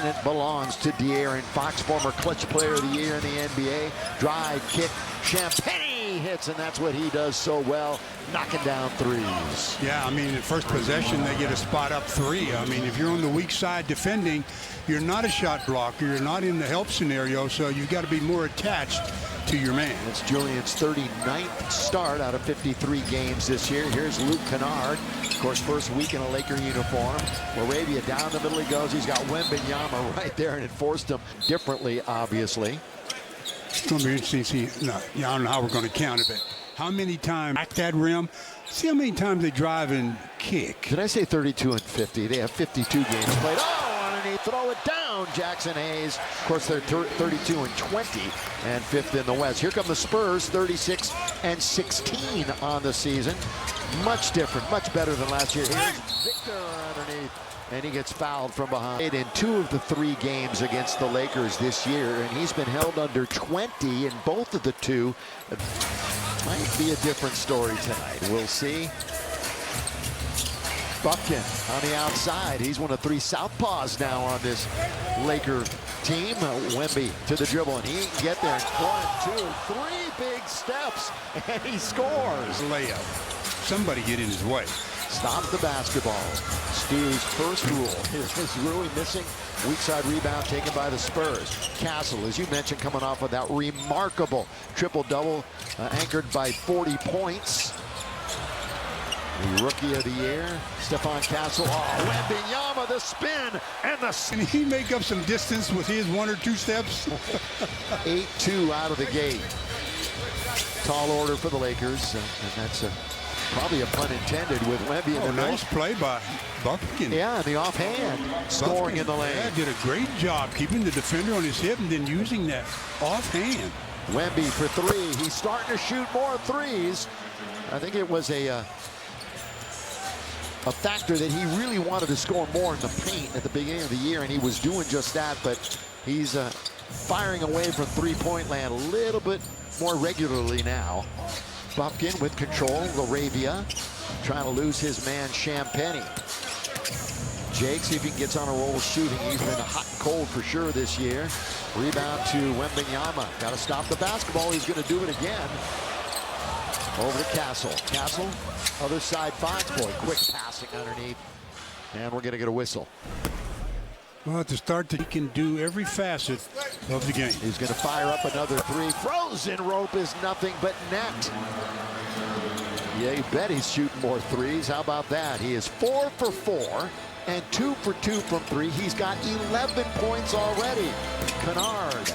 and it belongs to De'Aaron Fox, former clutch player of the year in the NBA. Drive, kick, Champagnie hits, and that's what he does so well, knocking down threes. Yeah, I mean, at first possession, they get a spot up three. I mean, if you're on the weak side defending, you're not a shot blocker. You're not in the help scenario, so you've got to be more attached to your man. It's Julian's 39th start out of 53 games this year. Here's Luke Kennard. Of course, first week in a Laker uniform. Laravia down the middle he goes. He's got Wembanyama right there and enforced him differently, obviously. It's going to be interesting to see. No, I don't know how we're going to count it, but how many times at that rim? See how many times they drive and kick. Did I say 32 and 50? They have 52 games played. Oh, underneath, throw it down, Jackson Hayes. Of course, they're 32 and 20 and fifth in the West. Here come the Spurs, 36 and 16 on the season. Much different, much better than last year. Here's Victor underneath, and he gets fouled from behind. In 2 of the 3 games against the Lakers this year, and he's been held under 20 in both of the 2. It might be a different story tonight. We'll see. Bumpkin on the outside. He's one of 3 southpaws now on this Laker team. Wemby to the dribble, and he can get there. 1, 2, 3 big steps, and he scores. Layup. Somebody get in his way. Stop the basketball. Stu's first rule is Rui missing. Weak side rebound taken by the Spurs. Castle, as you mentioned, coming off of that remarkable triple-double, anchored by 40 points. The rookie of the year, Stephon Castle. Oh, Wembanyama, the spin and the... Can he make up some distance with his 1 or 2 steps? 8-2 out of the gate. Tall order for the Lakers, and that's probably a pun intended with Wemby in the nice play by Bumpkin. Yeah, the offhand, scoring in the lane. Yeah, did a great job keeping the defender on his hip and then using that offhand. Wemby for 3. He's starting to shoot more threes. I think it was a factor that he really wanted to score more in the paint at the beginning of the year, and he was doing just that, but he's firing away from three-point land a little bit more regularly now. Bumpkin with control. Laravia trying to lose his man Champagnie. Jake, see if he gets on a roll shooting. He's been hot and cold for sure this year. Rebound to Wembanyama. Got to stop the basketball. He's going to do it again. Over to Castle. Castle, other side finds boy. Quick passing underneath. And we're going to get a whistle. Well, to start, he can do every facet of the game. He's going to fire up another 3. Frozen rope is nothing but net. Yeah, you bet he's shooting more threes. How about that? He is 4 for 4 and 2 for 2 from 3. He's got 11 points already. Kennard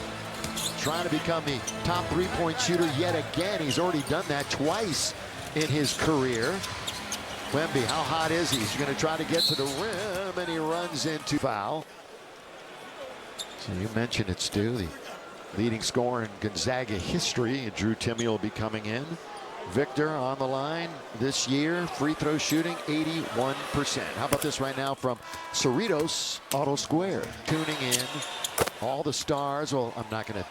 trying to become the top 3-point shooter yet again. He's already done that twice in his career. Wemby, how hot is he? He's going to try to get to the rim, and he runs into foul. So you mentioned it, Stu, the leading scorer in Gonzaga history. Drew Timme will be coming in. Victor on the line this year. Free throw shooting 81%. How about this right now from Cerritos Auto Square? Tuning in. All the stars. Well, I'm not going to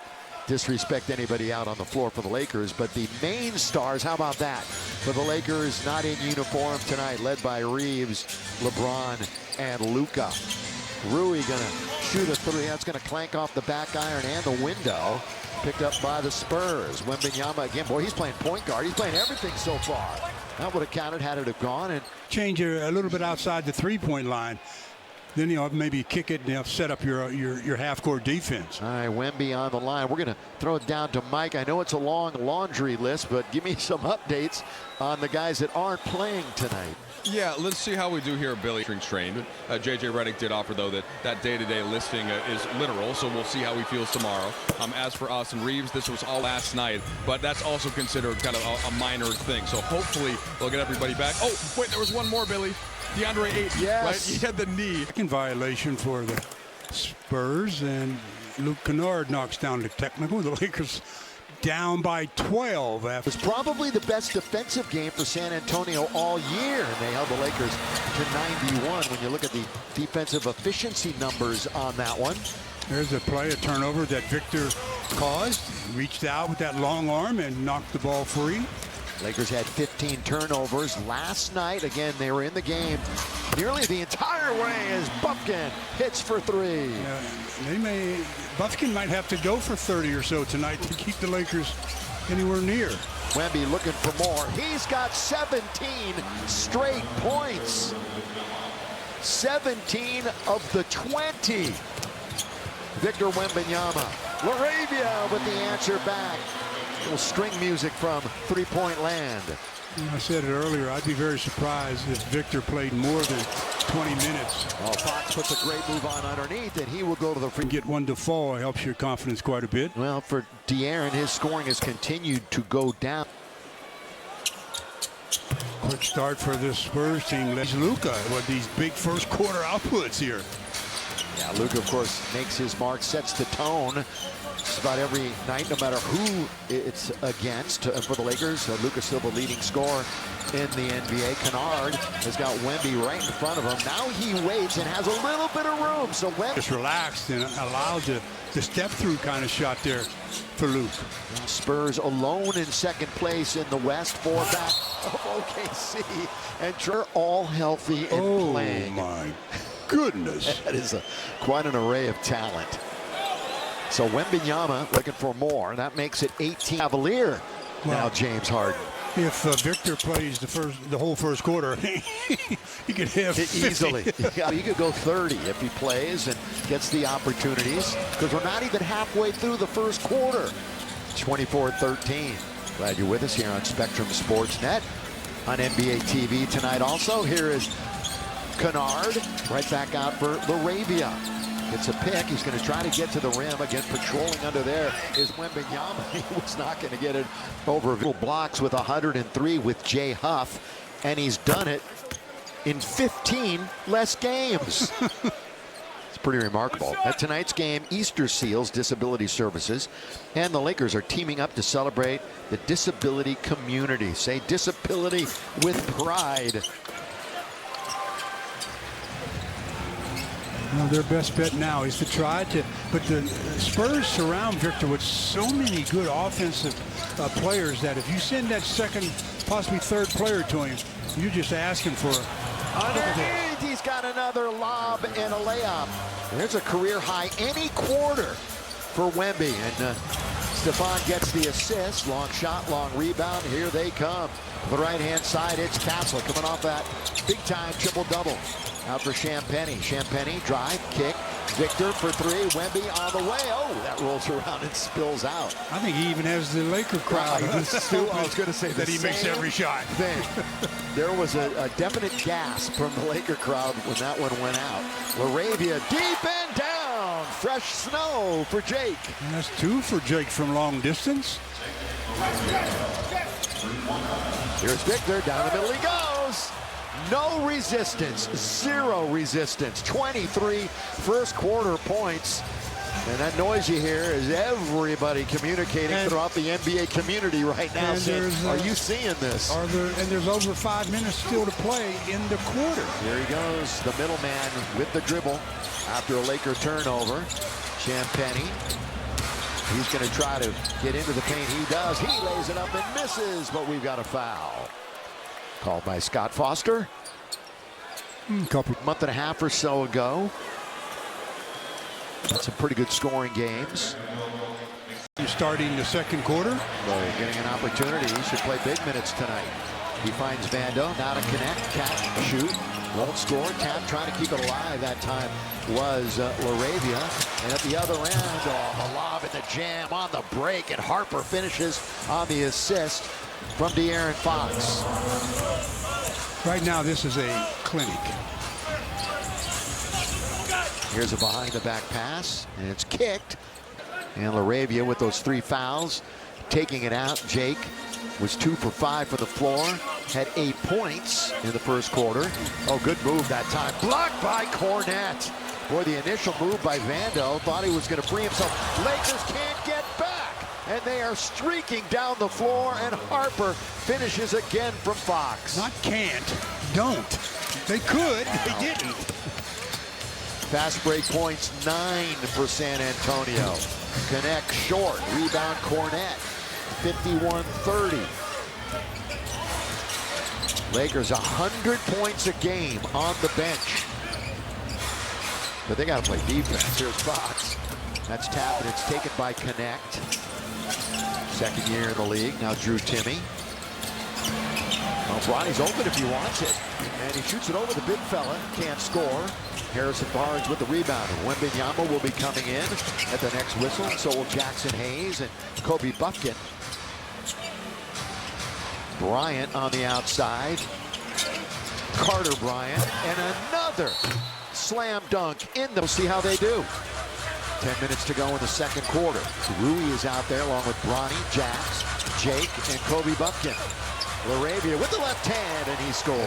disrespect anybody out on the floor for the Lakers, but the main stars, how about that? For the Lakers, not in uniform tonight, led by Reeves, LeBron, and Luka. Rui gonna shoot a 3. That's gonna clank off the back iron and the window. Picked up by the Spurs. Wembanyama again. Boy, he's playing point guard. He's playing everything so far. That would have counted had it have gone. And change a little bit outside the 3-point line. Then, maybe kick it and set up your half-court defense. All right, Wemby on the line. We're going to throw it down to Mike. I know it's a long laundry list, but give me some updates on the guys that aren't playing tonight. Yeah, let's see how we do here, Billy. Trained. J.J. Redick did offer, though, that day-to-day listing is literal, so we'll see how he feels tomorrow. As for Austin Reeves, this was all last night, but that's also considered kind of a minor thing. So hopefully they'll get everybody back. Oh, wait, there was one more, Billy. DeAndre Ayton, yes. Right? He had the knee. Second violation for the Spurs, and Luke Kennard knocks down the technical. The Lakers down by 12. It's probably the best defensive game for San Antonio all year, and they held the Lakers to 91 when you look at the defensive efficiency numbers on that one. There's a play, a turnover that Victor caused. Reached out with that long arm and knocked the ball free. Lakers had 15 turnovers last night. Again, they were in the game nearly the entire way as Bufkin hits for three. Bufkin might have to go for 30 or so tonight to keep the Lakers anywhere near. Wemby looking for more. He's got 17 straight points. 17 of the 20. Victor Wembanyama. LaRavia with the answer back. A little string music from three-point land. I said it earlier, I'd be very surprised if Victor played more than 20 minutes. Oh, Fox puts a great move on underneath, and he will go to the free. Get one to fall, it helps your confidence quite a bit. Well, for De'Aaron, his scoring has continued to go down. Quick start for this Spurs team. Let's Luka with these big first quarter outputs here. Yeah, Luka, of course, makes his mark, sets the tone. Just about every night, no matter who it's against. For the Lakers, Luka's still the leading scorer in the NBA. Kennard has got Wemby right in front of him. Now he waits and has a little bit of room. So Wemby just relaxed and allowed the step-through kind of shot there for Luke. Spurs alone in second place in the West, 4 back of OKC, and they're all healthy and playing. Oh my goodness! That is quite an array of talent. So Wembanyama looking for more. That makes it 18. Cavalier. Now James Harden. If Victor plays the whole first quarter, he could have 50. Easily. He could go 30 if he plays and gets the opportunities, because we're not even halfway through the first quarter. 24-13. Glad you're with us here on Spectrum Sportsnet on NBA TV tonight. Also, here is Kennard right back out for LaRavia. It's a pick. He's going to try to get to the rim. Again, patrolling under there is Wembanyama. He was not going to get it over. Blocks with 103 with Jay Huff, and he's done it in 15 less games. It's pretty remarkable. At tonight's game, Easter Seals Disability Services and the Lakers are teaming up to celebrate the disability community. Say disability with pride. Well, their best bet now is to try to, but the Spurs surround Victor with so many good offensive players that if you send that second, possibly third player to him, you're just asking for underneath. He's got another lob and a layup. There's a career high any quarter for Wemby, and Stephon gets the assist. Long shot, long rebound. Here they come. The right-hand side, it's Castle coming off that big-time triple-double. Out for Champagnie. Champagnie, drive, kick. Victor for three. Wemby on the way. Oh, that rolls around and spills out. I think he even has the Laker crowd. I was going to say that he makes every shot. There was a definite gasp from the Laker crowd when that one went out. LaRavia deep and down. Fresh snow for Jake. And that's 2 for Jake from long distance. Here's Victor. Down the middle he goes. No resistance, 0 resistance. 23 first quarter points. And that noise you hear is everybody communicating throughout the NBA community right now saying, are you seeing this? And there's over 5 minutes still to play in the quarter. Here he goes, the middleman with the dribble after a Laker turnover. Champagnie. He's going to try to get into the paint. He does. He lays it up and misses, but we've got a foul. Called by Scott Foster. Month and a half or so ago. That's some pretty good scoring games. You're starting the second quarter. Well, getting an opportunity. He should play big minutes tonight. He finds Vando. Now to connect. Catch, shoot. Won't score. Tap trying to keep it alive. That time was LaRavia. And at the other end, the lob and the jam on the break. And Harper finishes on the assist from De'Aaron Fox. Right now, this is a clinic. Here's a behind-the-back pass, and it's kicked. And LaRavia with those 3 fouls, taking it out. Jake was 2 for 5 from the floor, had 8 points in the first quarter. Oh, good move that time. Blocked by Cornette. Boy, the initial move by Vando, thought he was going to free himself. Lakers can't get back, and they are streaking down the floor, and Harper finishes again from Fox. Not can't, don't. They could, they didn't. Fast break points, 9 for San Antonio. Connect short, rebound Cornette, 51-30. Lakers 100 points a game on the bench. But they got to play defense. Here's Fox. That's tapped, and it's taken by Connect. Second year in the league. Now Drew Timme. Well, Bronny's open if he wants it. And he shoots it over the big fella. Can't score. Harrison Barnes with the rebound. And Wembanyama will be coming in at the next whistle. So will Jackson Hayes and Kobe Buffkin. Bryant on the outside. Carter Bryant. And another slam dunk in them. We'll see how they do. 10 minutes to go in the second quarter. Rui is out there along with Bronny, Jax, Jake, and Kobe Buffkin. LaRavia with the left hand, and he scores.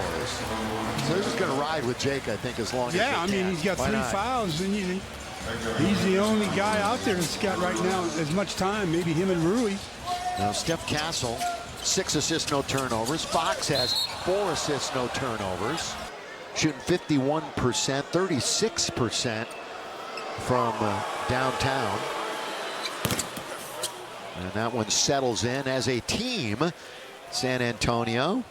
So this is going to ride with Jake, I think, as long as he can. I mean, he's got 3 fouls, and he's the only guy out there that's got right now as much time, maybe him and Rui. Now, Steph Castle, 6 assists, no turnovers. Fox has 4 assists, no turnovers. Shooting 51%, 36% from downtown. And that one settles in as a team. San Antonio,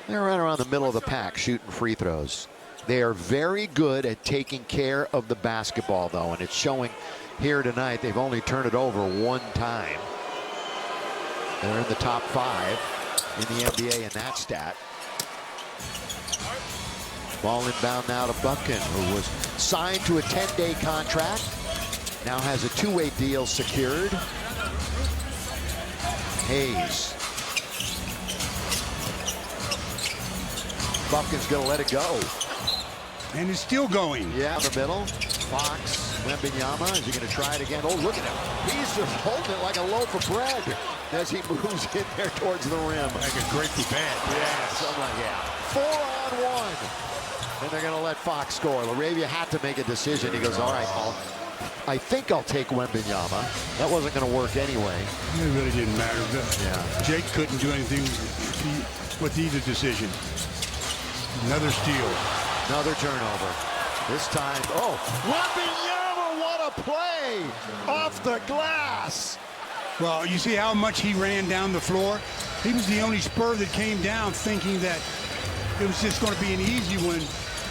they're right around the middle of the pack shooting free throws. They are very good at taking care of the basketball, though, and it's showing here tonight. They've only turned it over 1 time. They're in the top 5 in the NBA in that stat. Ball inbound now to Buffkin, who was signed to a 10-day contract. Now has a 2-way deal secured. Hayes. Buffkin's going to let it go. And it's still going. Yeah, in the middle. Fox, Wembanyama. Is he going to try it again? Oh, look at him. He's just holding it like a loaf of bread as he moves in there towards the rim. Like a grateful bad. Yeah, something like that. 4-on-1. And they're going to let Fox score. LaRavia had to make a decision. He goes, all right, I think I'll take Wembanyama. That wasn't going to work anyway. It really didn't matter. Yeah. Jake couldn't do anything with either decision. Another steal. Another turnover. This time, oh, Wembanyama, what a play off the glass. Well, you see how much he ran down the floor? He was the only Spur that came down thinking that it was just going to be an easy one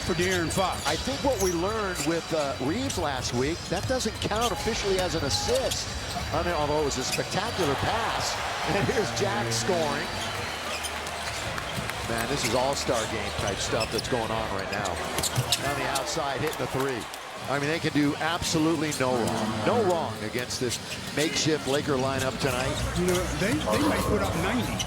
for De'Aaron Fox. I think what we learned with Reeves last week, that doesn't count officially as an assist. Although it was a spectacular pass. And here's Jack scoring. Man, this is all-star game type stuff that's going on right now. On the outside, hitting the 3. I mean, they can do absolutely no wrong. No wrong against this makeshift Laker lineup tonight. You know, they might put up 90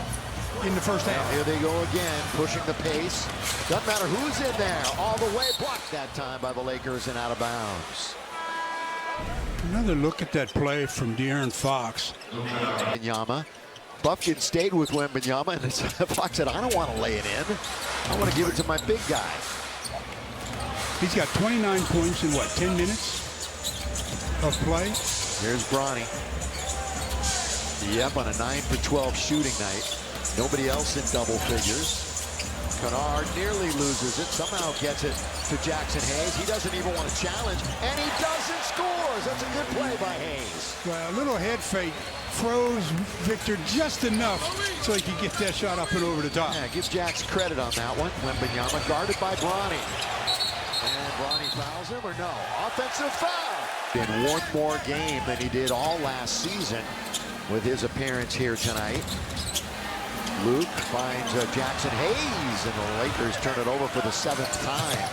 in the first half. Here they go again, pushing the pace. Doesn't matter who's in there. All the way blocked that time by the Lakers and out of bounds. Another look at that play from De'Aaron Fox. Wembanyama. Buffkin stayed with Wembanyama, and Fox said, I don't want to lay it in. I want to give it to my big guy. He's got 29 points in, what, 10 minutes of play? Here's Bronny. Yep, on a 9-for-12 shooting night. Nobody else in double figures. Kennard nearly loses it. Somehow gets it to Jackson Hayes. He doesn't even want to challenge, and he doesn't score. That's a good play by Hayes. Well, a little head fake froze Victor just enough so he could get that shot up and over the top. Yeah, give Jax credit on that one. Wembanyama guarded by Bronny. And Bronny fouls him, or no? Offensive foul. In one more game than he did all last season with his appearance here tonight. Luke finds Jackson Hayes, and the Lakers turn it over for the 7th time.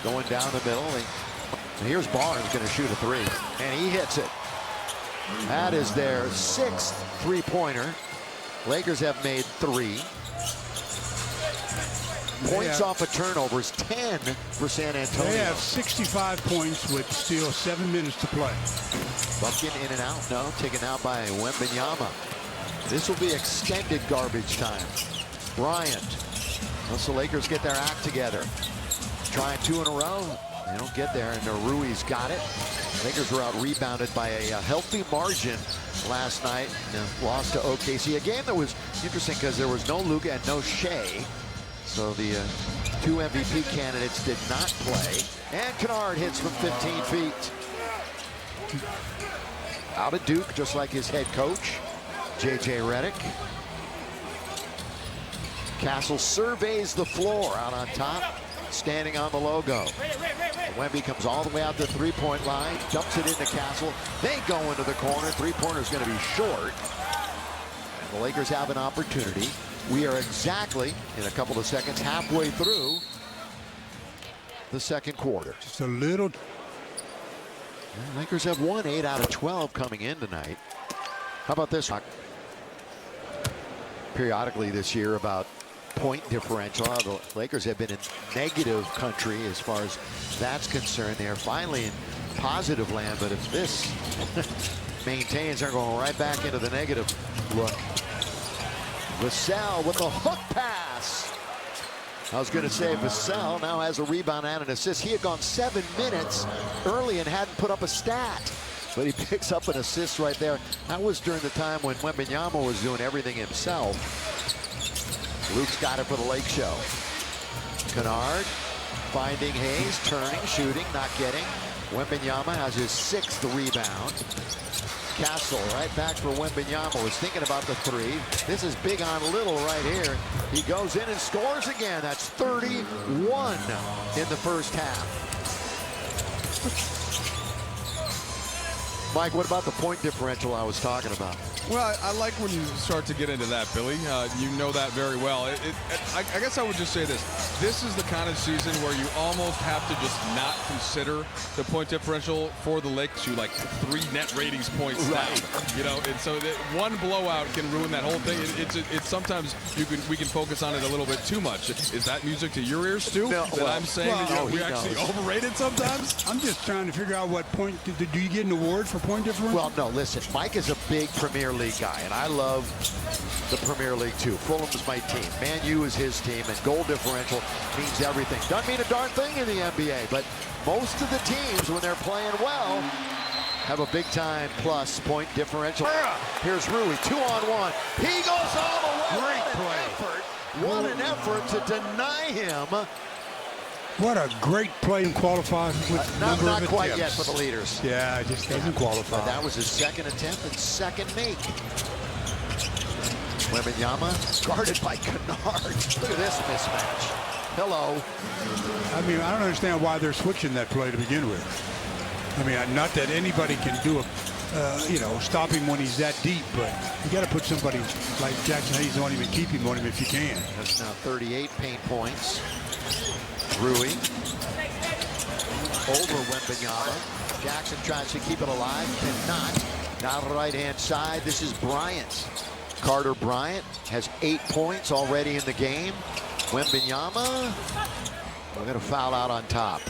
Going down the middle. And here's Barnes going to shoot a 3, and he hits it. That is their 6th three-pointer. Lakers have made 3. Points off of turnovers, 10 for San Antonio. They have 65 points with still 7 minutes to play. Buffkin in and out. No, taken out by Wembanyama. This will be extended garbage time. Bryant. Once the Lakers get their act together. Trying 2 in a row. They don't get there, and Rui's got it. Lakers were out rebounded by a healthy margin last night. Lost to OKC. A game that was interesting because there was no Luka and no Shea. So the 2 MVP candidates did not play. And Kennard hits from 15 feet. Out of Duke, just like his head coach, J.J. Redick. Castle surveys the floor out on top, standing on the logo. Wemby comes all the way out to the three-point line, dumps it into Castle. They go into the corner. Three-pointer is going to be short. And the Lakers have an opportunity. We are exactly, in a couple of seconds, halfway through the second quarter. Just a little. The Lakers have won 8 out of 12 coming in tonight. How about this? Periodically this year about point differential. The Lakers have been in negative country as far as that's concerned. They're finally in positive land, but if this maintains, they're going right back into the negative look. Vassell with the hook pass. I was going to say Vassell now has a rebound and an assist. He had gone 7 minutes early and hadn't put up a stat, but he picks up an assist right there. That was during the time when Wembanyama was doing everything himself. Luke's got it for the Lake Show. Kennard finding Hayes, turning, shooting, not getting. Wembanyama has his 6th rebound. Castle right back for Wembanyama. Was thinking about the three. This is big on little right here. He goes in and scores again. That's 31 in the first half. Mike, what about the point differential I was talking about? Well, I like when you start to get into that, Billy. You know that very well. I guess I would just say this. This is the kind of season where you almost have to just not consider the point differential for the Lakers. You like 3 net ratings points down. You know, and so that one blowout can ruin that whole thing. It's sometimes we can focus on it a little bit too much. Is that music to your ears too? No, that I'm saying that we actually overrated sometimes? I'm just trying to figure out what point. Do you get an award for point differential? Well, no, listen. Mike is a big Premier League guy, and I love the Premier League too. Fulham's my team. Man U is his team, and goal differential means everything. Doesn't mean a darn thing in the NBA, but most of the teams, when they're playing well, have a big-time plus point differential. Here's Rui, 2-on-1. He goes all the way. Great play. What an effort to deny him. What a great play and qualify with number not of quite attempts. yet for the leaders. Yeah, it just doesn't qualify. But that was his 2nd attempt and 2nd make. Wembanyama guarded by Kennard. Look at this mismatch. Hello. I mean, I don't understand why they're switching that play to begin with. I mean, not that anybody can do a, stop him when he's that deep, but you got to put somebody like Jackson Hayes on him and keep him on him if you can. That's now 38 paint points. Rui over Wembanyama. Jackson tries to keep it alive, cannot. Now to the right-hand side, this is Bryant. Carter Bryant has 8 points already in the game. Wembanyama, we're going to foul out on top.